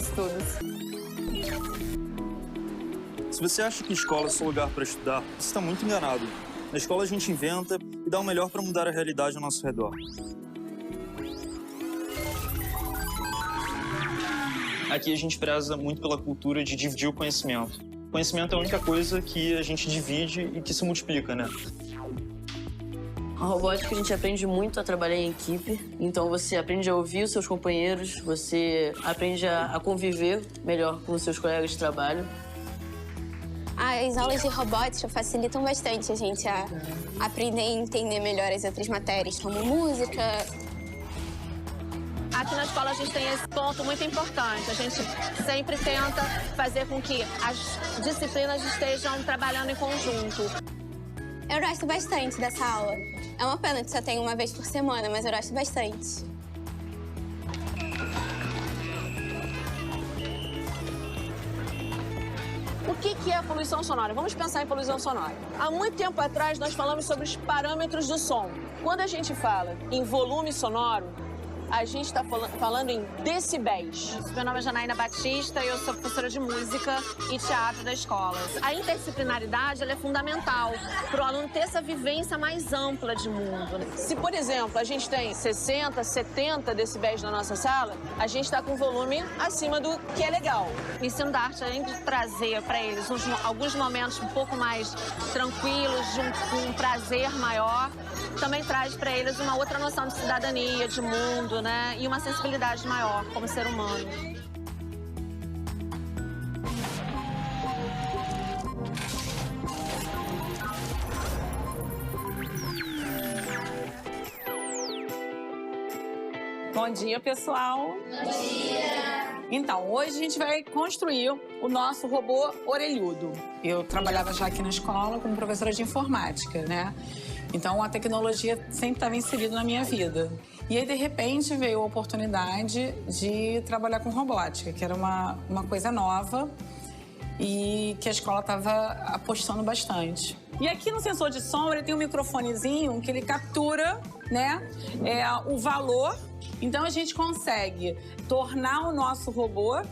estudos. Se você acha que escola é só lugar para estudar, você está muito enganado. Na escola a gente inventa e dá o melhor para mudar a realidade ao nosso redor. Aqui a gente preza muito pela cultura de dividir o conhecimento. O conhecimento é a única coisa que a gente divide e que se multiplica, né? A robótica a gente aprende muito a trabalhar em equipe, então você aprende a ouvir os seus companheiros, você aprende a conviver melhor com os seus colegas de trabalho. As aulas de robótica facilitam bastante a gente a aprender e entender melhor as outras matérias, como música. Aqui na escola a gente tem esse ponto muito importante. A gente sempre tenta fazer com que as disciplinas estejam trabalhando em conjunto. Eu gosto bastante dessa aula. É uma pena que só tem uma vez por semana, mas eu gosto bastante. O que é poluição sonora? Vamos pensar em poluição sonora. Há muito tempo atrás, nós falamos sobre os parâmetros do som. Quando a gente fala em volume sonoro, a gente está falando em decibéis. Meu nome é Janaína Batista e eu sou professora de música e teatro da escola. A interdisciplinaridade ela é fundamental para o aluno ter essa vivência mais ampla de mundo. Se, por exemplo, a gente tem 60, 70 decibéis na nossa sala, a gente está com um volume acima do que é legal. O ensino da arte, além de trazer para eles alguns momentos um pouco mais tranquilos, com um prazer maior, também traz para eles uma outra noção de cidadania, de mundo, né? E uma sensibilidade maior como ser humano. Bom dia, pessoal. Bom dia. Então, hoje a gente vai construir o nosso robô orelhudo. Eu trabalhava já aqui na escola como professora de informática, né? Então, a tecnologia sempre estava inserida na minha vida. E aí, de repente, veio a oportunidade de trabalhar com robótica, que era uma coisa nova e que a escola estava apostando bastante. E aqui no sensor de som, ele tem um microfonezinho que ele captura, né, o valor. Então, a gente consegue tornar o nosso robô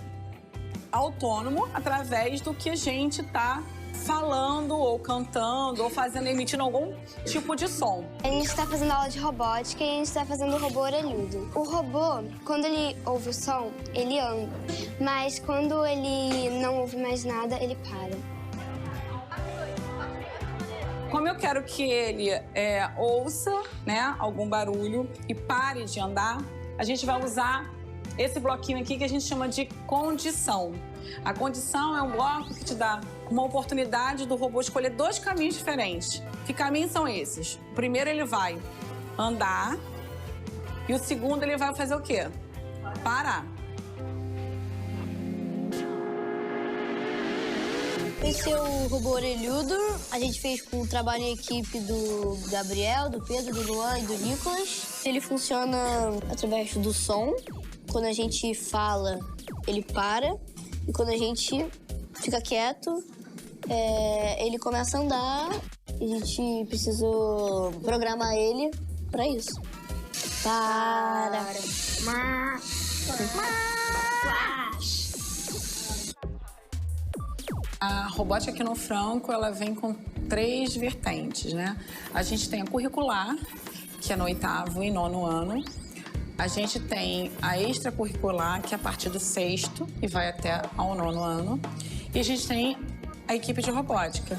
autônomo através do que a gente está falando, ou cantando, ou emitindo algum tipo de som. A gente está fazendo aula de robótica e a gente está fazendo o robô orelhudo. O robô, quando ele ouve o som, ele anda. Mas quando ele não ouve mais nada, ele para. Como eu quero que ele ouça, né, algum barulho e pare de andar, a gente vai usar esse bloquinho aqui que a gente chama de condição. A condição é um bloco que te dá uma oportunidade do robô escolher dois caminhos diferentes. Que caminhos são esses? O primeiro ele vai andar e o segundo ele vai fazer o quê? Parar. Esse é o robô orelhudo. A gente fez com o trabalho em equipe do Gabriel, do Pedro, do Luan e do Nicolas. Ele funciona através do som. Quando a gente fala, ele para. E quando a gente fica quieto, ele começa a andar. E a gente precisou programar ele para isso. Para. A robótica aqui no Franco, ela vem com 3 vertentes, né? A gente tem a curricular, que é no 8º e 9º ano. A gente tem a extracurricular, que é a partir do 6º e vai até ao 9º ano. E a gente tem a equipe de robótica.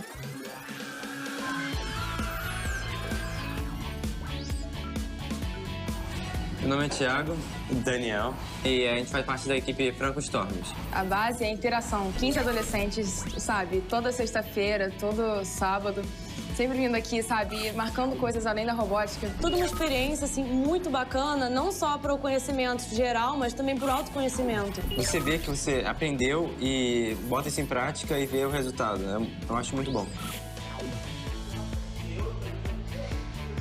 Meu nome é Thiago. Daniel. E a gente faz parte da equipe Franco Storms. A base é a interação. 15 adolescentes, sabe? Toda sexta-feira, todo sábado. Sempre vindo aqui, sabe? Marcando coisas além da robótica. Tudo uma experiência, assim, muito bacana. Não só para o conhecimento geral, mas também para o autoconhecimento. Você vê que você aprendeu e bota isso em prática e vê o resultado. Eu acho muito bom.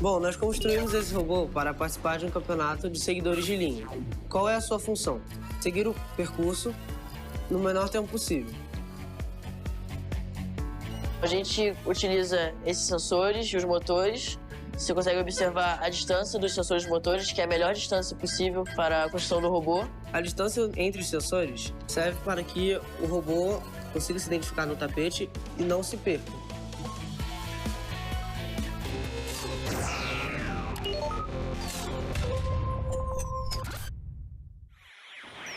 Bom, nós construímos esse robô para participar de um campeonato de seguidores de linha. Qual é a sua função? Seguir o percurso no menor tempo possível. A gente utiliza esses sensores e os motores. Você consegue observar a distância dos sensores e motores, que é a melhor distância possível para a construção do robô. A distância entre os sensores serve para que o robô consiga se identificar no tapete e não se perca.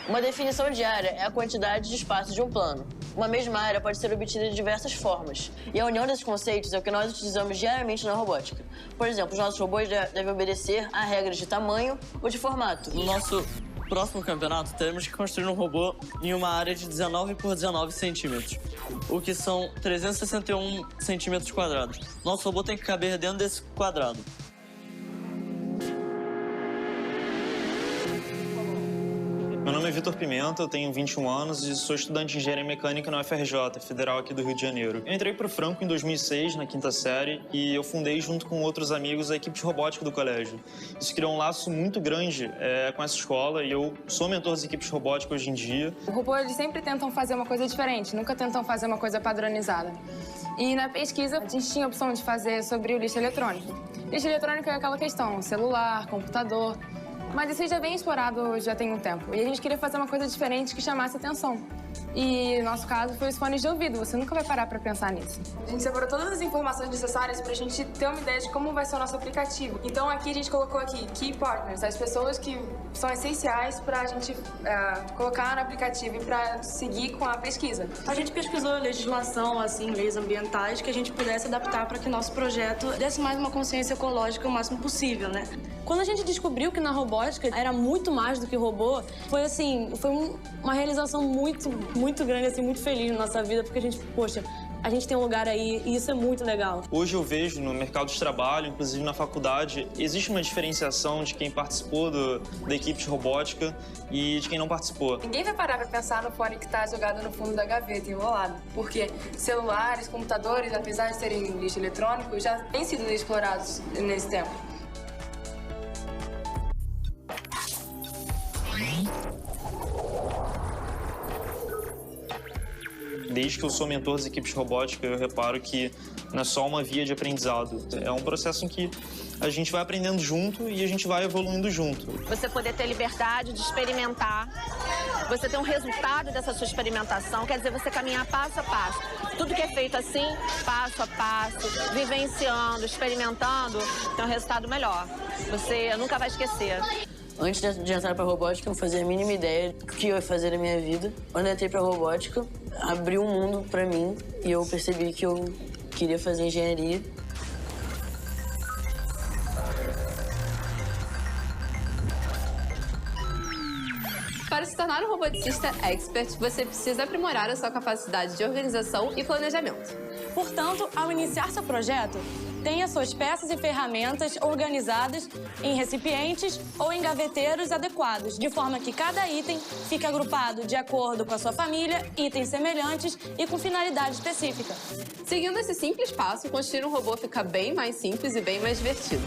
Uma definição de área é a quantidade de espaço de um plano. Uma mesma área pode ser obtida de diversas formas, e a união desses conceitos é o que nós utilizamos diariamente na robótica. Por exemplo, os nossos robôs devem obedecer a regras de tamanho ou de formato. No nosso próximo campeonato, teremos que construir um robô em uma área de 19 por 19 centímetros, o que são 361 centímetros quadrados. Nosso robô tem que caber dentro desse quadrado. Meu nome é Vitor Pimenta, eu tenho 21 anos e sou estudante de engenharia mecânica na UFRJ, federal aqui do Rio de Janeiro. Eu entrei pro Franco em 2006, na quinta série, e eu fundei junto com outros amigos a equipe de robótica do colégio. Isso criou um laço muito grande com essa escola e eu sou mentor das equipes de robótica hoje em dia. O robô, eles sempre tentam fazer uma coisa diferente, nunca tentam fazer uma coisa padronizada. E na pesquisa, a gente tinha a opção de fazer sobre o lixo eletrônico. Lixo eletrônico é aquela questão, celular, computador. Mas isso já vem explorado já tem um tempo. E a gente queria fazer uma coisa diferente que chamasse atenção. E no nosso caso foi os fones de ouvido. Você nunca vai parar para pensar nisso. A gente separou todas as informações necessárias para a gente ter uma ideia de como vai ser o nosso aplicativo. Então aqui a gente colocou aqui Key Partners, as pessoas que são essenciais para a gente colocar no aplicativo e para seguir com a pesquisa. A gente pesquisou legislação, assim, leis ambientais que a gente pudesse adaptar para que nosso projeto desse mais uma consciência ecológica o máximo possível, né? Quando a gente descobriu que na robótica era muito mais do que robô, foi assim, uma realização muito grande, assim, muito feliz na nossa vida, porque a gente, poxa, a gente tem um lugar aí e isso é muito legal. Hoje eu vejo no mercado de trabalho, inclusive na faculdade, existe uma diferenciação de quem participou da equipe de robótica e de quem não participou. Ninguém vai parar para pensar no fone que está jogado no fundo da gaveta, enrolado. Porque celulares, computadores, apesar de serem lixo eletrônico, já têm sido explorados nesse tempo. Desde que eu sou mentor das equipes de robótica, eu reparo que não é só uma via de aprendizado. É um processo em que a gente vai aprendendo junto e a gente vai evoluindo junto. Você poder ter liberdade de experimentar, você ter um resultado dessa sua experimentação, quer dizer, você caminhar passo a passo. Tudo que é feito assim, passo a passo, vivenciando, experimentando, tem um resultado melhor. Você nunca vai esquecer. Antes de entrar pra robótica, eu não fazia a mínima ideia do que eu ia fazer na minha vida. Quando eu entrei pra robótica, abriu um mundo pra mim e eu percebi que eu queria fazer engenharia. Para se tornar um roboticista expert, você precisa aprimorar a sua capacidade de organização e planejamento. Portanto, ao iniciar seu projeto, tenha suas peças e ferramentas organizadas em recipientes ou em gaveteiros adequados, de forma que cada item fique agrupado de acordo com a sua família, itens semelhantes e com finalidade específica. Seguindo esse simples passo, construir um robô fica bem mais simples e bem mais divertido.